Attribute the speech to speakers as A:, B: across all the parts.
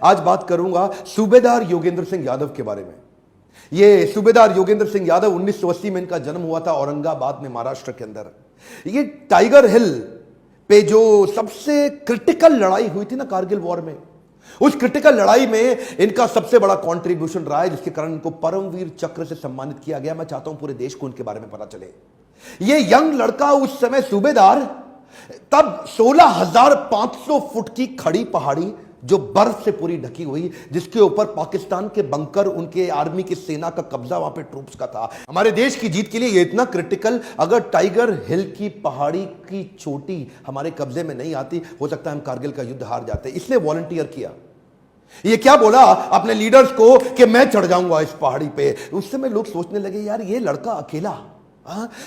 A: आज बात करूंगा सूबेदार योगेंद्र सिंह यादव के बारे में। ये सूबेदार योगेंद्र सिंह यादव 1980 में इनका जन्म हुआ था औरंगाबाद में, महाराष्ट्र के अंदर। ये टाइगर हिल पे जो सबसे क्रिटिकल लड़ाई हुई थी ना कारगिल वॉर में, उस क्रिटिकल लड़ाई में इनका सबसे बड़ा कंट्रीब्यूशन रहा है, जिसके कारण इनको परमवीर चक्र से सम्मानित किया गया। मैं चाहता हूं पूरे देश को उनके बारे में पता चले। ये यंग लड़का उस समय सूबेदार, तब 16,500 फुट की खड़ी पहाड़ी जो बर्फ से पूरी ढकी हुई, जिसके ऊपर पाकिस्तान के बंकर, उनके आर्मी की सेना का कब्जा वहां पे ट्रूप्स का था। हमारे देश की जीत के लिए ये इतना क्रिटिकल, अगर टाइगर हिल की पहाड़ी की चोटी हमारे कब्जे में नहीं आती, हो सकता है हम कारगिल का युद्ध हार जाते। इसलिए वॉलंटियर किया। ये क्या बोला अपने लीडर्स को कि मैं चढ़ जाऊंगा इस पहाड़ी पे। उस समय लोग सोचने लगे, यार ये लड़का अकेला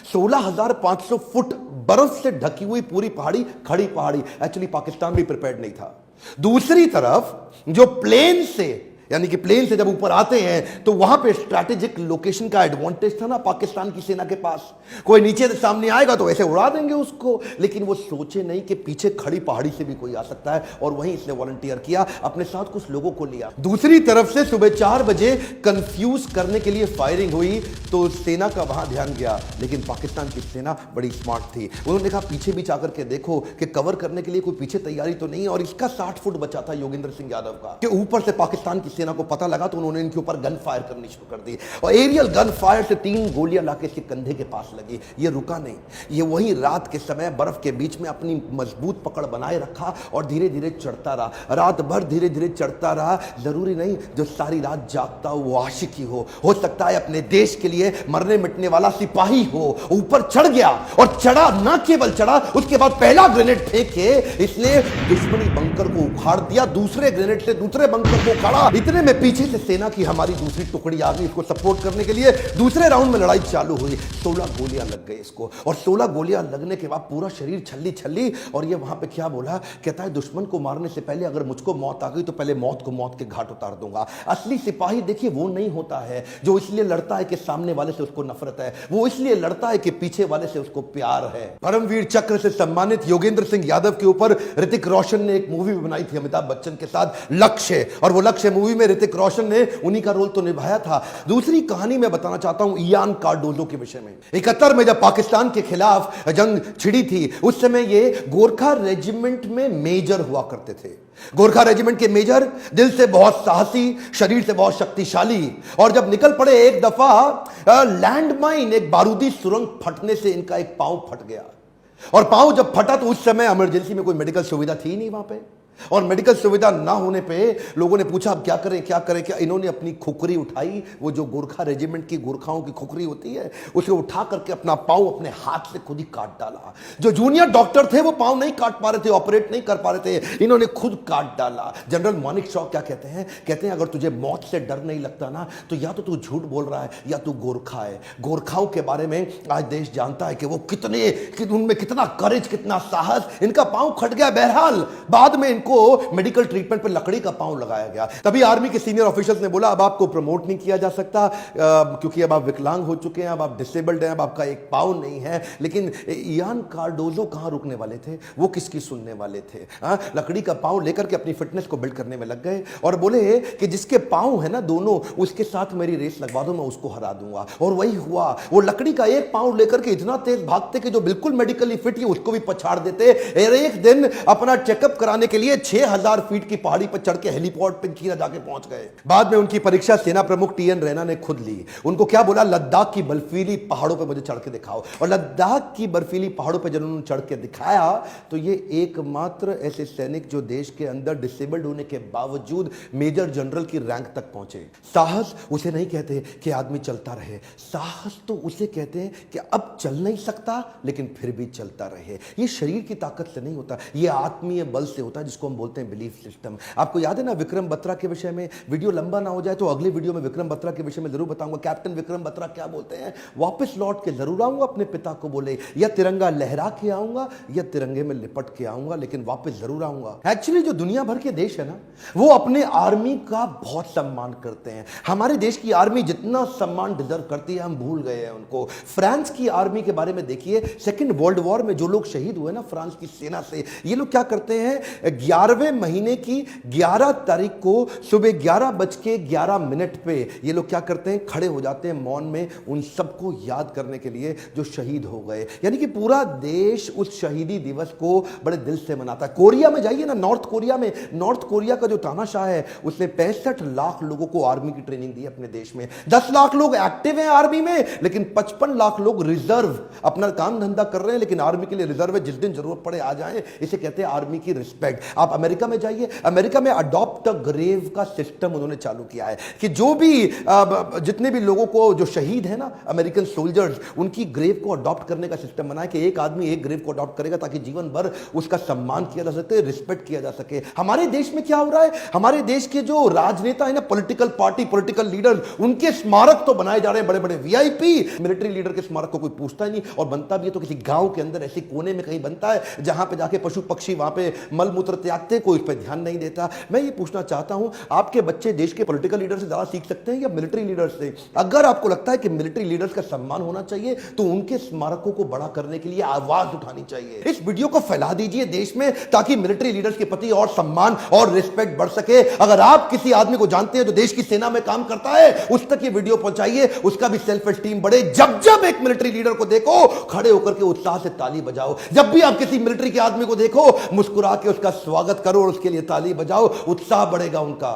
A: 16,500 फुट बर्फ से ढकी हुई पूरी पहाड़ी, खड़ी पहाड़ी। एक्चुअली पाकिस्तान भी प्रिपेयर्ड नहीं था। दूसरी तरफ जो प्लेन से, यानी कि प्लेन से जब ऊपर आते हैं तो वहां पे स्ट्रैटेजिक लोकेशन का एडवांटेज था ना पाकिस्तान की सेना के पास। कोई नीचे से सामने आएगा तो ऐसे उड़ा देंगे उसको, लेकिन वो सोचे नहीं कि पीछे खड़ी पहाड़ी से भी कोई आ सकता है, और वहीं इसने वॉलंटियर किया, अपने साथ कुछ लोगों को लिया। दूसरी तरफ से सुबह 4 बजे कंफ्यूज करने के लिए फायरिंग हुई तो सेना का वहां ध्यान गया, लेकिन पाकिस्तान की सेना बड़ी स्मार्ट थी। उन्होंने कहा पीछे भी जाकर के देखो कि कवर करने के लिए कोई पीछे तैयारी तो नहीं है, और इसका 60 फुट बचा था योगेंद्र सिंह यादव का, कि ऊपर से पाकिस्तान की सेना को पता लगा तो उन्होंने इनके ऊपर गन फायर करनी शुरू कर दी, और एरियल गन फायर से 3 गोलियां लाके इसके कंधे के पास लगी। ये रुका नहीं, ये वही रात के समय बर्फ के बीच में अपनी मजबूत पकड़ बनाए रखा और धीरे धीरे चढ़ता रहा। रात भर धीरे धीरे चढ़ता रहा। जरूरी नहीं जो सारी रात जागता हो वो आशिक ही हो सकता है अपने देश के लिए मरने मिटने वाला सिपाही हो। ऊपर चढ़ गया, और चढ़ा, ना केवल चढ़ा, उसके बाद पहला ग्रेनेड फेंक के इसने दुश्मनी बंकर को उखाड़ दिया, दूसरे ग्रेनेड से दूसरे बंकर को उखाड़ा। इतने में पीछे से सेना की हमारी दूसरी टुकड़ी आ गई इसको सपोर्ट करने के लिए। दूसरे राउंड में लड़ाई चालू हुई। 16 गोलियां लग गई इसको, और 16 गोलियां लगने के बाद पूरा शरीर छल्ली छल्ली। और ये वहां पे क्या बोला, कहता है दुश्मन को मारने से पहले अगर मुझको मौत आ गई तो पहले मौत को मौत के घाट उतार दूंगा। असली सिपाही देखिए वो नहीं होता है जो इसलिए लड़ता है कि सामने वाले से उसको नफरत है, वो इसलिए लड़ता है कि पीछे वाले से उसको प्यार है। परमवीर चक्र से सम्मानित योगेंद्र सिंह यादव के ऊपर ऋतिक रोशन ने एक मूवी बनाई थी अमिताभ बच्चन के साथ, लक्ष्य। और वो लक्ष्य मूवी में ऋतिक रोशन ने उन्हीं का रोल तो निभाया था। दूसरी कहानी मैं बताना चाहता हूं इयान कार्डोजो के विषय में। 71 में जब पाकिस्तान के खिलाफ जंग छिड़ी थी, उस समय ये गोरखा रेजिमेंट में मेजर हुआ करते थे। गोरखा रेजिमेंट के मेजर दिल से बहुत साहसी, शरीर से बहुत शक्तिशाली, और जब निकल पड़े एक दफा लैंडमाइन, एक बारूदी सुरंग फटने से इनका एक पांव फट गया। और पांव जब फटा तो उस समय इमरजेंसी में कोई मेडिकल सुविधा थी नहीं वहां पे, और मेडिकल सुविधा ना होने पे लोगों ने पूछा अब क्या करें क्या करें क्या। इन्होंने अपनी खुकरी उठाई, वो जो गोरखा रेजिमेंट की गोरखाओं की खुकरी होती है, उसे उठा करके अपना पांव अपने हाथ से खुद ही काट डाला। जो जूनियर डॉक्टर थे वो पांव नहीं काट पा रहे थे, ऑपरेट नहीं कर पा रहे थे, इन्होंने खुद काट डाला। जनरल मानिक शॉ क्या कहते हैं, कहते हैं अगर तुझे मौत से डर नहीं लगता ना तो या तो तू झूठ बोल रहा है या तू गोरखा है। गोरखाओं के बारे में आज देश जानता है कि वो उनमें कितना करेज, कितना साहस। इनका पांव फट गया, बहरहाल बाद में को मेडिकल ट्रीटमेंट पर लकड़ी का पांव लगाया गया। तभी आर्मी के सीनियर ऑफिसर्स ने बोला अब आपको प्रमोट नहीं किया जा सकता, क्योंकि अब आप विकलांग हो चुके हैं, अब आप डिसेबल्ड हैं, अब आपका एक पांव नहीं है। लेकिन इयान कार्डोजो कहां रुकने वाले थे, वो किसकी सुनने वाले थे। लकड़ी का पांव लेकर के अपनी फिटनेस को बिल्ड करने में लग गए, और बोले कि जिसके पांव है ना दोनों, उसके साथ मेरी रेस लगवा दो, मैं उसको हरा दूंगा। और वही हुआ। वो लकड़ी का एक पांव लेकर के इतना तेज भागते कि जो बिल्कुल मेडिकली फिट है उसको भी पछाड़ देते। एक दिन अपना चेकअप कराने के लिए 6,000 फीट की पहाड़ी पर चढ़ के हेलीपोर्ट पे सीधा जाके पहुंच गए। बाद में उनकी परीक्षा सेना प्रमुख टीएन रैना ने खुद ली। उनको क्या बोला, लद्दाख की बर्फीली पहाड़ों पे मुझे चढ़ के दिखाओ। और लद्दाख की बर्फीली पहाड़ों पे जब उन्होंने चढ़ के दिखाया तो ये एकमात्र ऐसे सैनिक जो देश के अंदर डिसेबल्ड होने के बावजूद मेजर जनरल की रैंक तक पहुंचे। साहस उसे नहीं कहते कि आदमी चलता रहे, साहस तो उसे कहते हैं कि अब चल नहीं सकता लेकिन फिर भी चलता रहे। ये शरीर की ताकत से नहीं होता, ये आत्मीय बल से होता है, जिसको हम बोलते हैं बिलीफ सिस्टम। आपको याद है ना विक्रम बत्रा के विषय में, वीडियो लंबा ना हो जाए तो अगली वीडियो में विक्रम बत्रा के विषय में जरूर बताऊंगा। कैप्टन विक्रम बत्रा क्या बोलते हैं, वापस लौट के जरूर आऊंगा अपने पिता को बोले, या तिरंगा लहरा के आऊंगा या तिरंगे में लिपट के आऊंगा, लेकिन वापस जरूर आऊंगा। एक्चुअली जो दुनिया भर के देश है ना, वो अपने आर्मी का बहुत सम्मान करते हैं। हमारे देश की आर्मी जितना सम्मान डिजर्व करती है हम भूल गए हैं उनको। फ्रांस की आर्मी के बारे में देखिए, सेकेंड वर्ल्ड वॉर में जो लोग शहीद हुए ना फ्रांस की सेना से, ये लोग क्या करते हैं, 11वें महीने की 11 तारीख को सुबह 11:11 पे ये लोग क्या करते हैं, खड़े हो जाते हैं मौन में उन सबको याद करने के लिए जो शहीद हो गए। यानी कि पूरा देश उस शहीदी दिवस को बड़े दिल से मनाता है। कोरिया में जाइए ना, नॉर्थ कोरिया में, नॉर्थ कोरिया का जो तानाशाह है उसने 65 लाख लोगों को आर्मी की ट्रेनिंग दी अपने देश में। 10 लाख लोग एक्टिव हैं आर्मी में, लेकिन 55 लाख लोग रिजर्व, अपना काम धंधा कर रहे हैं लेकिन आर्मी के लिए रिजर्व है, जिस दिन जरूरत पड़े आ जाएं। इसे कहते हैं आर्मी की रिस्पेक्ट। आप अमेरिका में जाइए, अमेरिका में अडॉप्ट अ ग्रेव का सिस्टम उन्होंने चालू किया है कि जो भी जितने भी लोगों को जो शहीद है ना अमेरिकन सोल्जर्स, उनकी ग्रेव को अडॉप्ट करने का सिस्टम बनाया कि एक आदमी एक ग्रेव को अडॉप्ट करेगा ताकि जीवन भर उसका सम्मान किया जा सके, रिस्पेक्ट किया जा सके। हमारे देश में क्या हो रहा है, हमारे देश के जो राजनेता है ना, पॉलिटिकल पार्टी, पॉलिटिकल लीडर्स, उनके स्मारक तो बनाए जा रहे हैं बड़े बड़े वीआईपी। मिलिट्री लीडर के स्मारक को कोई पूछता ही नहीं, और बनता भी है तो किसी गांव के अंदर ऐसे कोने में कहीं बनता है जहां पे जाके पशु पक्षी वहां पे मल मूत्र त्यागते, कोई इस पर ध्यान नहीं देता। मैं ये पूछना चाहता हूं, आपके बच्चे देश के पॉलिटिकल लीडर से ज्यादा सीख सकते हैं या मिलिट्री लीडर से? अगर आपको लगता है कि मिलिट्री लीडर्स का सम्मान होना चाहिए तो उनके स्मारकों को बड़ा करने के लिए आवाज उठानी चाहिए। इस वीडियो को फैला दीजिए देश में ताकि मिलिट्री लीडर्स के प्रति और सम्मान और रिस्पेक्ट बढ़ सके। अगर आप किसी आदमी को जानते हैं जो देश की सेना में काम करता है, उस तक ये वीडियो पहुंचाइए, उसका भी सेल्फ एस्टीम बढ़े। जब जब एक मिलिट्री लीडर को देखो, खड़े होकर के उत्साह से ताली बजाओ। जब भी आप किसी मिलिट्री के आदमी को देखो, मुस्कुरा के उसका स्वागत करो और उसके लिए ताली बजाओ, उत्साह बढ़ेगा उनका।